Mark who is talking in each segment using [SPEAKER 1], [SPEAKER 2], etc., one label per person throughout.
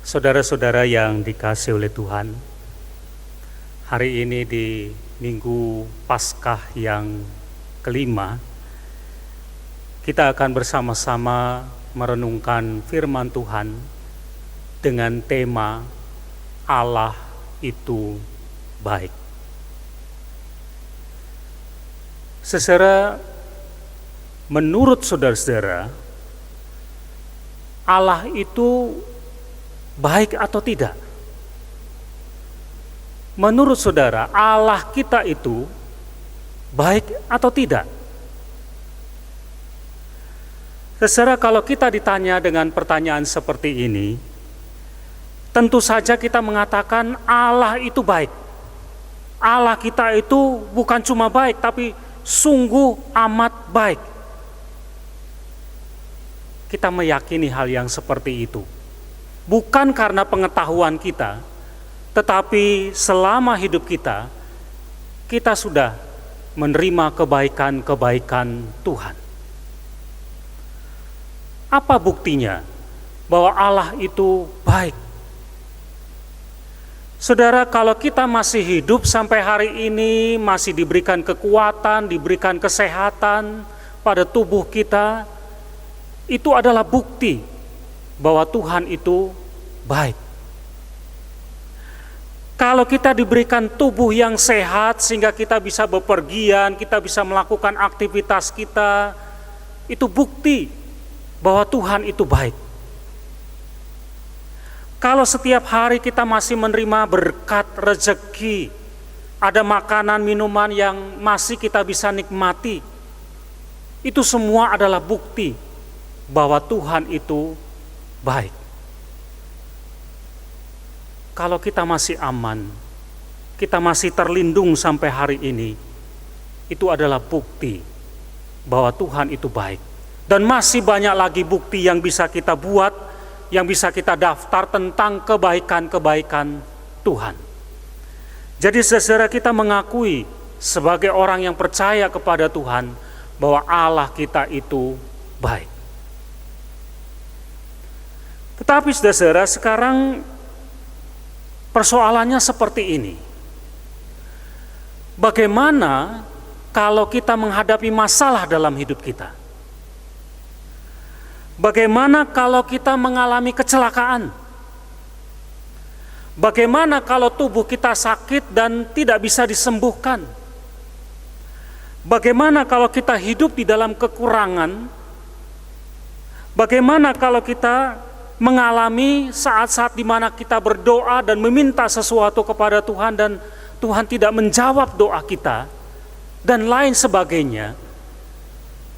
[SPEAKER 1] Saudara-saudara yang dikasihi oleh Tuhan, hari ini di Minggu Paskah yang kelima, kita akan bersama-sama merenungkan firman Tuhan dengan tema Allah itu baik. Saudara, menurut saudara-saudara, Allah itu baik atau tidak? Menurut saudara, Allah kita itu baik atau tidak? Saudara, kalau kita ditanya dengan pertanyaan seperti ini, tentu saja kita mengatakan Allah itu baik. Allah kita itu bukan cuma baik, tapi sungguh amat baik. Kita meyakini hal yang seperti itu. Bukan karena pengetahuan kita, tetapi selama hidup kita, kita sudah menerima kebaikan-kebaikan Tuhan. Apa buktinya bahwa Allah itu baik? Saudara, kalau kita masih hidup sampai hari ini, masih diberikan kekuatan, diberikan kesehatan pada tubuh kita, itu adalah bukti bahwa Tuhan itu baik. Kalau kita diberikan tubuh yang sehat sehingga kita bisa bepergian, kita bisa melakukan aktivitas kita, itu bukti bahwa Tuhan itu baik. Kalau setiap hari kita masih menerima berkat rezeki, ada makanan, minuman yang masih kita bisa nikmati, itu semua adalah bukti bahwa Tuhan itu baik. Kalau kita masih aman, kita masih terlindung sampai hari ini, itu adalah bukti bahwa Tuhan itu baik. Dan masih banyak lagi bukti yang bisa kita buat, yang bisa kita daftar tentang kebaikan-kebaikan Tuhan. Jadi saudara, kita mengakui sebagai orang yang percaya kepada Tuhan bahwa Allah kita itu baik. Tetapi saudara, sekarang persoalannya seperti ini. Bagaimana kalau kita menghadapi masalah dalam hidup kita? Bagaimana kalau kita mengalami kecelakaan? Bagaimana kalau tubuh kita sakit dan tidak bisa disembuhkan? Bagaimana kalau kita hidup di dalam kekurangan? Bagaimana kalau kita mengalami saat-saat di mana kita berdoa dan meminta sesuatu kepada Tuhan dan Tuhan tidak menjawab doa kita dan lain sebagainya?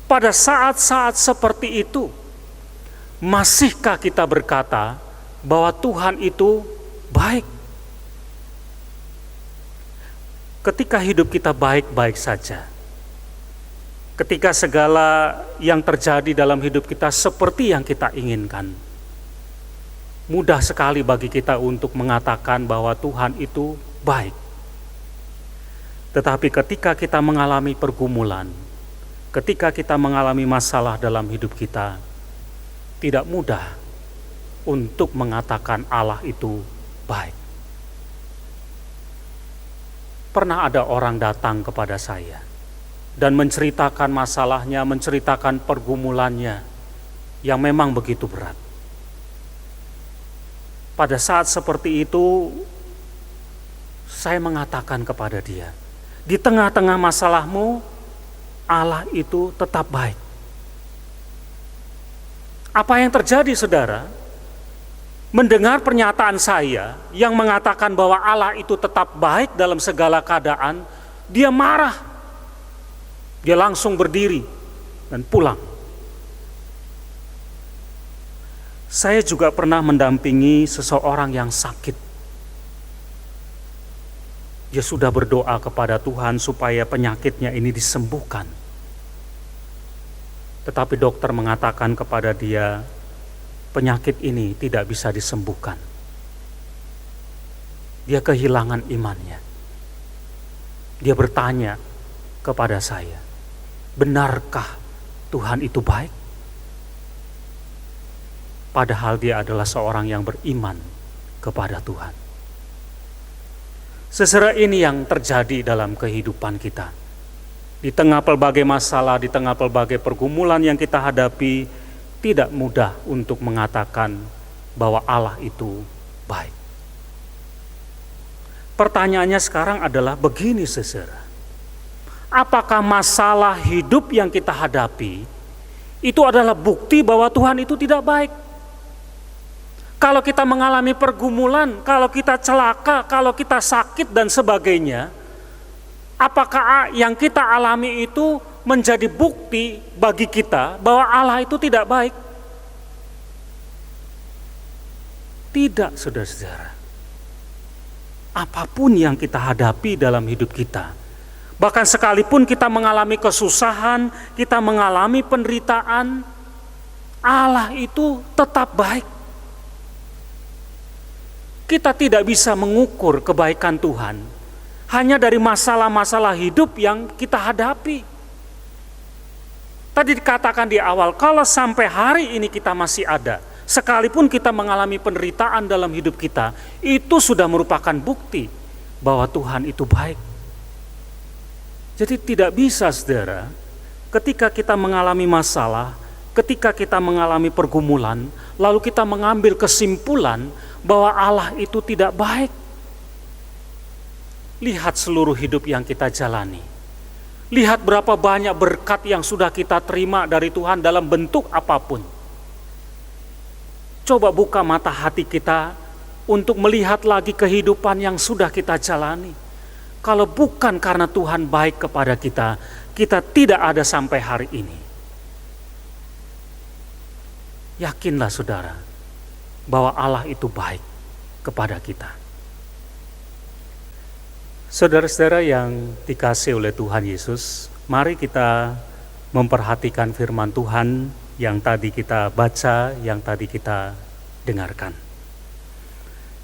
[SPEAKER 1] Pada saat-saat seperti itu, masihkah kita berkata bahwa Tuhan itu baik? Ketika hidup kita baik-baik saja, ketika segala yang terjadi dalam hidup kita seperti yang kita inginkan, mudah sekali bagi kita untuk mengatakan bahwa Tuhan itu baik. Tetapi ketika kita mengalami pergumulan, ketika kita mengalami masalah dalam hidup kita, tidak mudah untuk mengatakan Allah itu baik. Pernah ada orang datang kepada saya dan menceritakan masalahnya, menceritakan pergumulannya yang memang begitu berat. Pada saat seperti itu, saya mengatakan kepada dia, di tengah-tengah masalahmu, Allah itu tetap baik. Apa yang terjadi, saudara? Mendengar pernyataan saya yang mengatakan bahwa Allah itu tetap baik dalam segala keadaan, dia marah. Dia langsung berdiri dan pulang. Saya juga pernah mendampingi seseorang yang sakit. Dia sudah berdoa kepada Tuhan supaya penyakitnya ini disembuhkan. Tetapi dokter mengatakan kepada dia, penyakit ini tidak bisa disembuhkan. Dia kehilangan imannya. Dia bertanya kepada saya, benarkah Tuhan itu baik? Padahal dia adalah seorang yang beriman kepada Tuhan. Saudara, ini yang terjadi dalam kehidupan kita. Di tengah pelbagai masalah, di tengah pelbagai pergumulan yang kita hadapi, tidak mudah untuk mengatakan bahwa Allah itu baik. Pertanyaannya sekarang adalah begini, saudara. Apakah masalah hidup yang kita hadapi itu adalah bukti bahwa Tuhan itu tidak baik? Kalau kita mengalami pergumulan, kalau kita celaka, kalau kita sakit dan sebagainya, apakah yang kita alami itu menjadi bukti bagi kita bahwa Allah itu tidak baik? Tidak, saudara-saudara. Apapun yang kita hadapi dalam hidup kita, bahkan sekalipun kita mengalami kesusahan, kita mengalami penderitaan, Allah itu tetap baik. Kita tidak bisa mengukur kebaikan Tuhan hanya dari masalah-masalah hidup yang kita hadapi. Tadi dikatakan di awal, kalau sampai hari ini kita masih ada, sekalipun kita mengalami penderitaan dalam hidup kita, itu sudah merupakan bukti bahwa Tuhan itu baik. Jadi tidak bisa, saudara, ketika kita mengalami masalah, ketika kita mengalami pergumulan, lalu kita mengambil kesimpulan bahwa Allah itu tidak baik. Lihat seluruh hidup yang kita jalani. Lihat berapa banyak berkat yang sudah kita terima dari Tuhan dalam bentuk apapun. Coba buka mata hati kita untuk melihat lagi kehidupan yang sudah kita jalani. Kalau bukan karena Tuhan baik kepada kita, kita tidak ada sampai hari ini. Yakinlah, saudara, bahwa Allah itu baik kepada kita. Saudara-saudara yang dikasihi oleh Tuhan Yesus, mari kita memperhatikan firman Tuhan yang tadi kita baca, yang tadi kita dengarkan.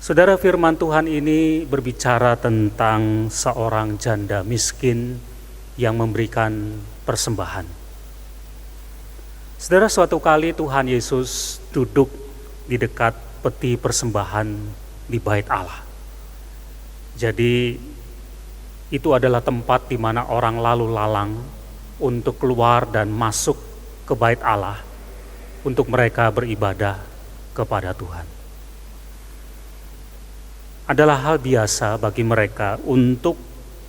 [SPEAKER 1] Saudara, firman Tuhan ini berbicara tentang seorang janda miskin yang memberikan persembahan. Saudara, suatu kali Tuhan Yesus duduk di dekat peti persembahan di bait Allah. Jadi itu adalah tempat di mana orang lalu lalang untuk keluar dan masuk ke bait Allah untuk mereka beribadah kepada Tuhan. Adalah hal biasa bagi mereka untuk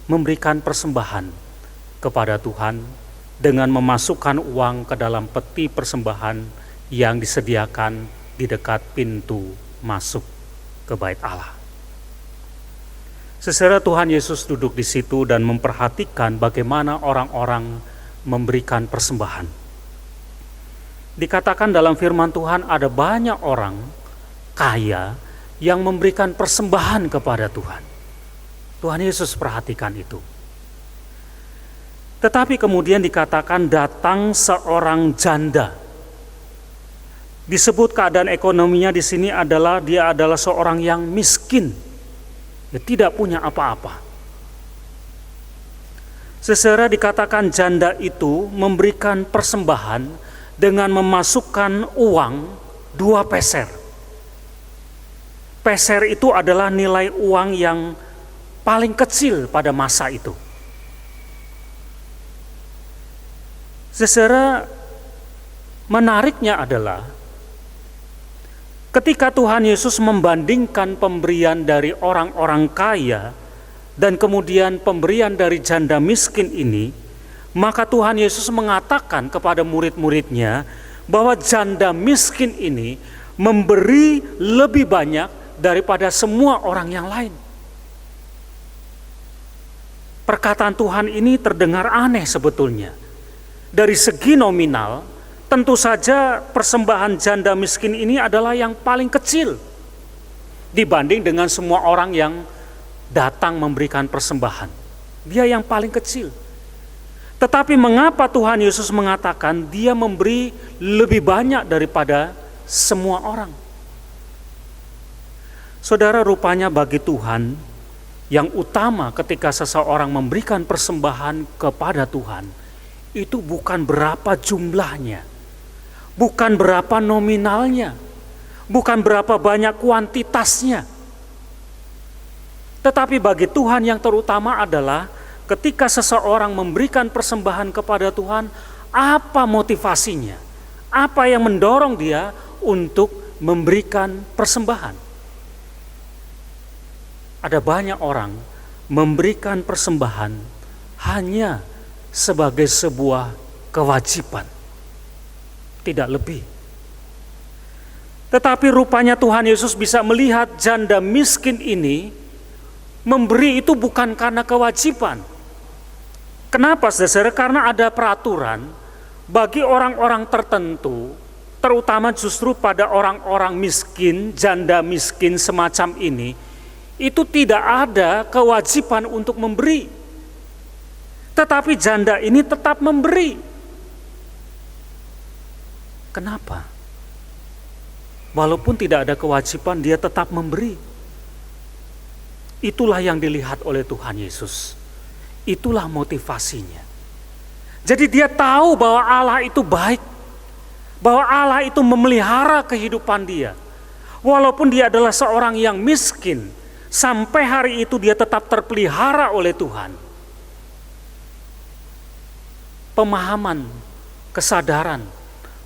[SPEAKER 1] memberikan persembahan kepada Tuhan dengan memasukkan uang ke dalam peti persembahan yang disediakan di dekat pintu masuk ke bait Allah. Saudara, Tuhan Yesus duduk di situ dan memperhatikan bagaimana orang-orang memberikan persembahan. Dikatakan dalam firman Tuhan ada banyak orang kaya yang memberikan persembahan kepada Tuhan. Tuhan Yesus perhatikan itu. Tetapi kemudian dikatakan datang seorang janda. Disebut keadaan ekonominya di sini adalah dia adalah seorang yang miskin. Dia tidak punya apa-apa. Saudara, dikatakan janda itu memberikan persembahan dengan memasukkan uang 2 peser. Peser itu adalah nilai uang yang paling kecil pada masa itu. Saudara, menariknya adalah ketika Tuhan Yesus membandingkan pemberian dari orang-orang kaya dan kemudian pemberian dari janda miskin ini, maka Tuhan Yesus mengatakan kepada murid-muridnya bahwa janda miskin ini memberi lebih banyak daripada semua orang yang lain. Perkataan Tuhan ini terdengar aneh sebetulnya. Dari segi nominal, tentu saja persembahan janda miskin ini adalah yang paling kecil dibanding dengan semua orang yang datang memberikan persembahan. Dia yang paling kecil. Tetapi mengapa Tuhan Yesus mengatakan dia memberi lebih banyak daripada semua orang? Saudara, rupanya bagi Tuhan yang utama ketika seseorang memberikan persembahan kepada Tuhan itu bukan berapa jumlahnya, bukan berapa nominalnya, bukan berapa banyak kuantitasnya, Tetapi bagi Tuhan yang terutama adalah ketika seseorang memberikan persembahan kepada Tuhan, apa motivasinya? Apa yang mendorong dia untuk memberikan persembahan? Ada banyak orang memberikan persembahan hanya sebagai sebuah kewajiban, tidak lebih. Tetapi rupanya Tuhan Yesus bisa melihat janda miskin ini memberi itu bukan karena kewajiban. Kenapa, saudara? Karena ada peraturan bagi orang-orang tertentu, terutama justru pada orang-orang miskin, janda miskin semacam ini, itu tidak ada kewajiban untuk memberi. Tetapi janda ini tetap memberi. Kenapa? Walaupun tidak ada kewajiban, dia tetap memberi. Itulah yang dilihat oleh Tuhan Yesus. Itulah motivasinya. Jadi dia tahu bahwa Allah itu baik. Bahwa Allah itu memelihara kehidupan dia. Walaupun dia adalah seorang yang miskin, sampai hari itu dia tetap terpelihara oleh Tuhan. Pemahaman, kesadaran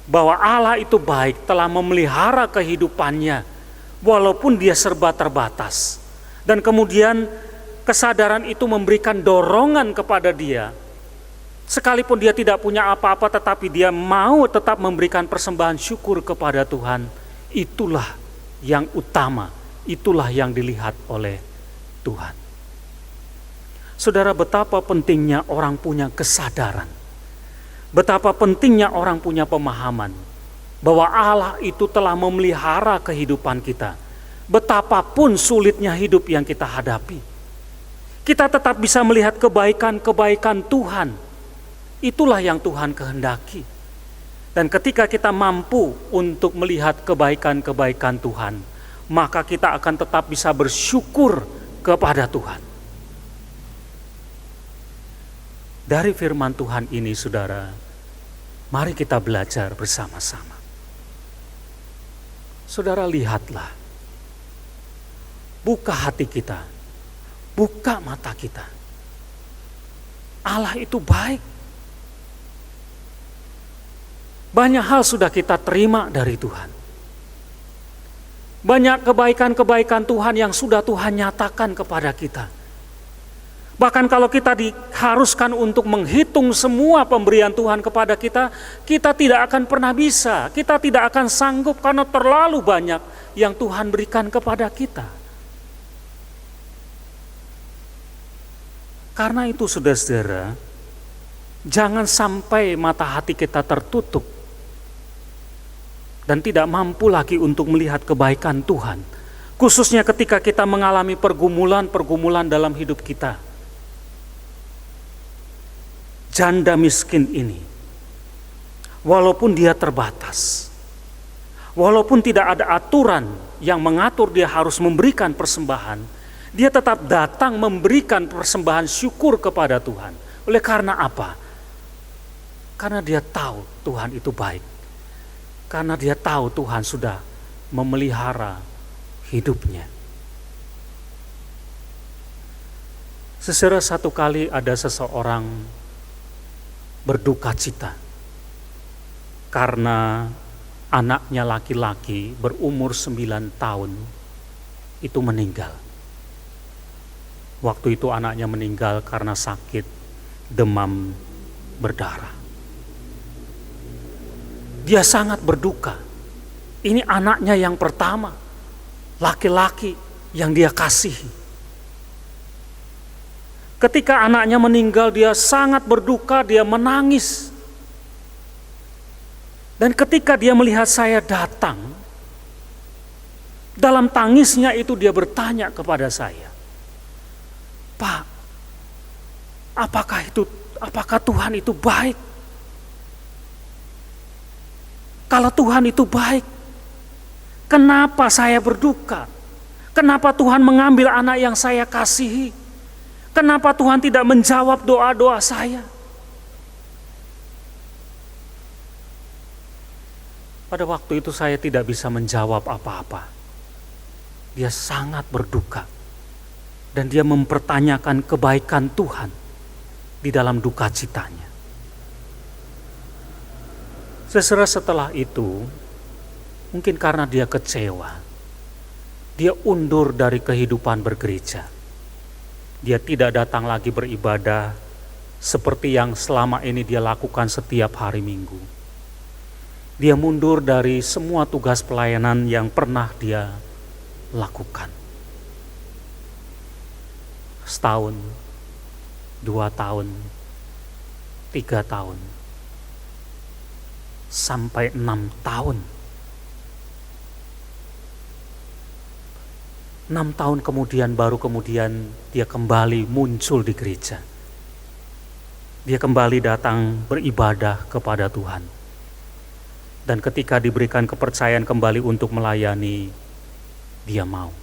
[SPEAKER 1] bahwa Allah itu baik telah memelihara kehidupannya walaupun dia serba terbatas. Dan kemudian kesadaran itu memberikan dorongan kepada dia. Sekalipun dia tidak punya apa-apa, tetapi dia mau tetap memberikan persembahan syukur kepada Tuhan. Itulah yang utama, itulah yang dilihat oleh Tuhan. Saudara, betapa pentingnya orang punya kesadaran. Betapa pentingnya orang punya pemahaman bahwa Allah itu telah memelihara kehidupan kita. Betapapun sulitnya hidup yang kita hadapi, kita tetap bisa melihat kebaikan-kebaikan Tuhan. Itulah yang Tuhan kehendaki. Dan ketika kita mampu untuk melihat kebaikan-kebaikan Tuhan, maka kita akan tetap bisa bersyukur kepada Tuhan. Dari firman Tuhan ini, saudara, mari kita belajar bersama-sama. Saudara, lihatlah, buka hati kita, buka mata kita. Allah itu baik. Banyak hal sudah kita terima dari Tuhan. Banyak kebaikan-kebaikan Tuhan yang sudah Tuhan nyatakan kepada kita. Bahkan kalau kita diharuskan untuk menghitung semua pemberian Tuhan kepada kita, kita tidak akan pernah bisa, kita tidak akan sanggup karena terlalu banyak yang Tuhan berikan kepada kita. Karena itu, saudara-saudara, jangan sampai mata hati kita tertutup dan tidak mampu lagi untuk melihat kebaikan Tuhan, khususnya ketika kita mengalami pergumulan-pergumulan dalam hidup kita. Janda miskin ini, walaupun dia terbatas, walaupun tidak ada aturan yang mengatur dia harus memberikan persembahan, dia tetap datang memberikan persembahan syukur kepada Tuhan. Oleh karena apa? Karena dia tahu Tuhan itu baik. Karena dia tahu Tuhan sudah memelihara hidupnya. Saudara, satu kali ada seseorang berduka cita karena anaknya laki-laki berumur 9 tahun itu meninggal. Waktu itu anaknya meninggal karena sakit demam berdarah. Dia sangat berduka. Ini anaknya yang pertama, laki-laki yang dia kasihi. Ketika anaknya meninggal, dia sangat berduka, dia menangis. Dan ketika dia melihat saya datang, dalam tangisnya itu dia bertanya kepada saya, "Pak, apakah Tuhan itu baik? Kalau Tuhan itu baik, kenapa saya berduka? Kenapa Tuhan mengambil anak yang saya kasihi? Kenapa Tuhan tidak menjawab doa-doa saya?" Pada waktu itu saya tidak bisa menjawab apa-apa. Dia sangat berduka. dan dia mempertanyakan kebaikan Tuhan di dalam duka citanya. Sesaat setelah itu, mungkin karena dia kecewa, dia undur dari kehidupan bergereja. Dia tidak datang lagi beribadah seperti yang selama ini dia lakukan setiap hari Minggu. Dia mundur dari semua tugas pelayanan yang pernah dia lakukan. Setahun, 2 tahun, 3 tahun, sampai 6 tahun. 6 tahun kemudian baru kemudian dia kembali muncul di gereja. Dia kembali datang beribadah kepada Tuhan. Dan ketika diberikan kepercayaan kembali untuk melayani, dia mau.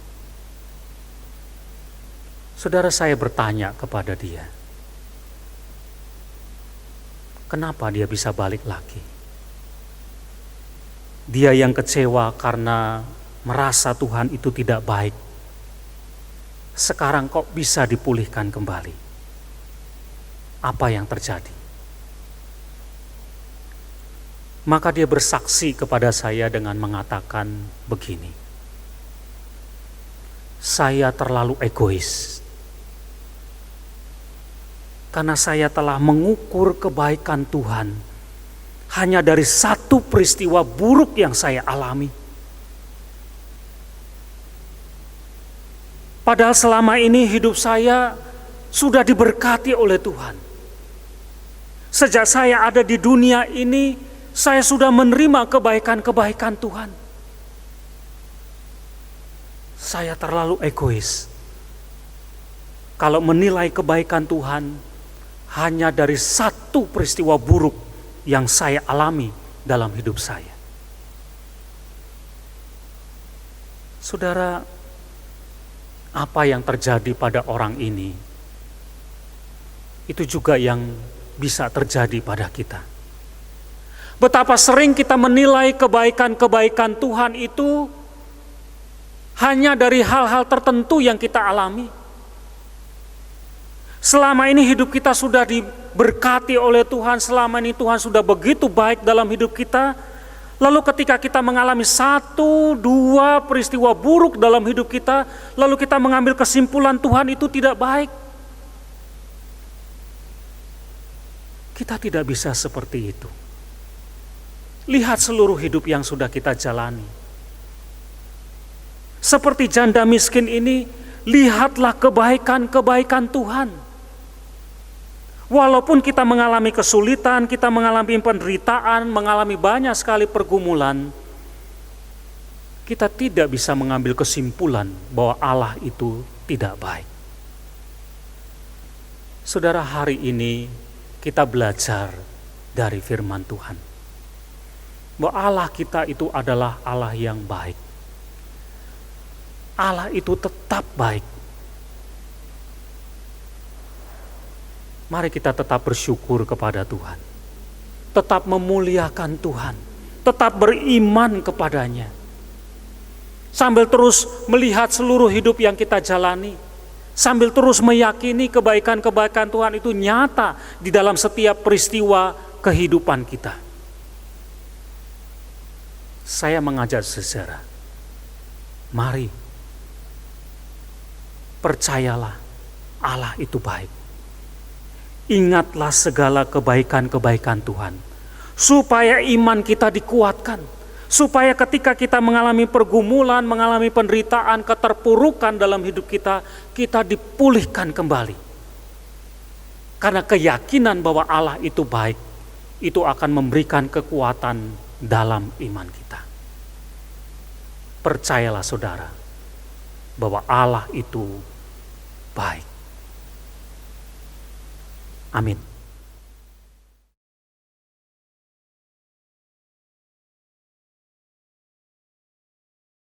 [SPEAKER 1] Saudara, saya bertanya kepada dia, kenapa dia bisa balik lagi? Dia yang kecewa karena merasa Tuhan itu tidak baik, sekarang kok bisa dipulihkan kembali? Apa yang terjadi? Maka dia bersaksi kepada saya dengan mengatakan begini, saya terlalu egois karena saya telah mengukur kebaikan Tuhan hanya dari satu peristiwa buruk yang saya alami. Padahal selama ini hidup saya sudah diberkati oleh Tuhan. Sejak saya ada di dunia ini, saya sudah menerima kebaikan-kebaikan Tuhan. Saya terlalu egois kalau menilai kebaikan Tuhan hanya dari satu peristiwa buruk yang saya alami dalam hidup saya. Saudara, apa yang terjadi pada orang ini, itu juga yang bisa terjadi pada kita. Betapa sering kita menilai kebaikan-kebaikan Tuhan itu hanya dari hal-hal tertentu yang kita alami. Selama ini hidup kita sudah diberkati oleh Tuhan, selama ini Tuhan sudah begitu baik dalam hidup kita. Lalu ketika kita mengalami 1-2 peristiwa buruk dalam hidup kita, lalu kita mengambil kesimpulan Tuhan itu tidak baik. Kita tidak bisa seperti itu. Lihat seluruh hidup yang sudah kita jalani. Seperti janda miskin ini, lihatlah kebaikan-kebaikan Tuhan. Walaupun kita mengalami kesulitan, kita mengalami penderitaan, mengalami banyak sekali pergumulan, kita tidak bisa mengambil kesimpulan bahwa Allah itu tidak baik. Saudara, hari ini kita belajar dari firman Tuhan bahwa Allah kita itu adalah Allah yang baik. Allah itu tetap baik. Mari kita tetap bersyukur kepada Tuhan, tetap memuliakan Tuhan, tetap beriman kepadanya, sambil terus melihat seluruh hidup yang kita jalani, sambil terus meyakini kebaikan-kebaikan Tuhan itu nyata di dalam setiap peristiwa kehidupan kita. Saya mengajak saudara, mari percayalah Allah itu baik. Ingatlah segala kebaikan-kebaikan Tuhan, supaya iman kita dikuatkan, supaya ketika kita mengalami pergumulan, mengalami penderitaan, keterpurukan dalam hidup kita, kita dipulihkan kembali. Karena keyakinan bahwa Allah itu baik, itu akan memberikan kekuatan dalam iman kita. Percayalah saudara, bahwa Allah itu baik. Amin.